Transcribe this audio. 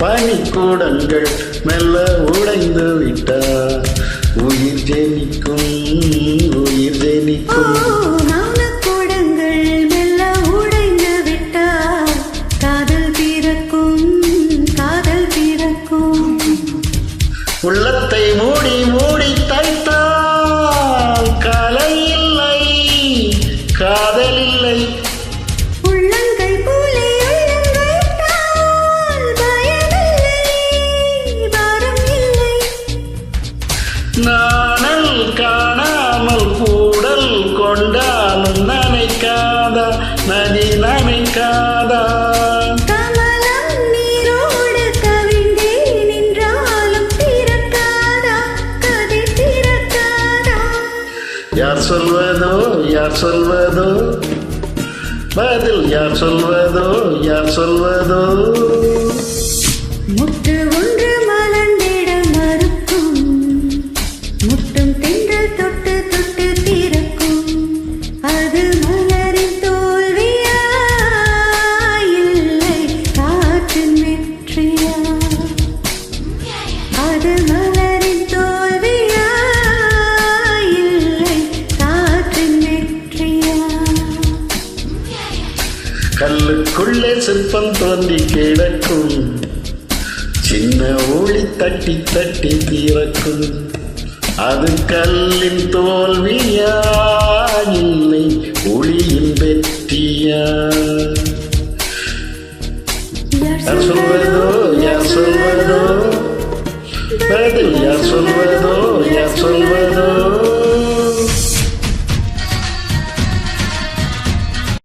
பனிக்கூடங்கள் மெல்ல உடைந்து விட்டார். உயிர் ஜெனிக்கும், உயிர் ஜெனிக்கும். கூடங்கள் மெல்ல உடைந்து விட்டார். காதல் பிறக்கும், காதல் பிறக்கும். உள்ளத்தை மூடி மூடி தைத்தால் கலை இல்லை, காதல் இல்லை. உள்ளங்கை போலே உள்ளங்கைத்தால் பயமில்லை, பாரம் இல்லை. நாணல் காணாமல் கூடல் கொண்டாலும் நனைக்காதா, நதி நனைக்காதா. கமலம் நீரோடு கவிழ்ந்தே நின்றாலும் திறக்காதா, கதை திறக்காதா. யார் சொல்வதோ, யார் சொல்வதோ, பதில் யார் சொல்வதோ, யார் சொல்வதோ. முட்டு ஒன்று மலர்ந்திட மறுக்கும், முட்டும் தென்றல் தொட்டு தொட்டு திறக்கும். அது மலரின் தோல்வியா, இல்லை காற்றின் வெற்றியா? அது மலரின் தோல்வியா, இல்லை காற்றின் வெற்றியா? கல்லுக்குள்ளே சிற்பம் தோன்றி கிடக்கும், சின்ன ஒளி தட்டி தட்டி திறக்கும். அது கல்லின் தோல்வியா, இல்லை ஒளியின் வெற்றியா? யார் சொல்வதோ, யார் சொல்வதோ, பதில் யார் சொல்வதோ, யார் சொல்வதோ.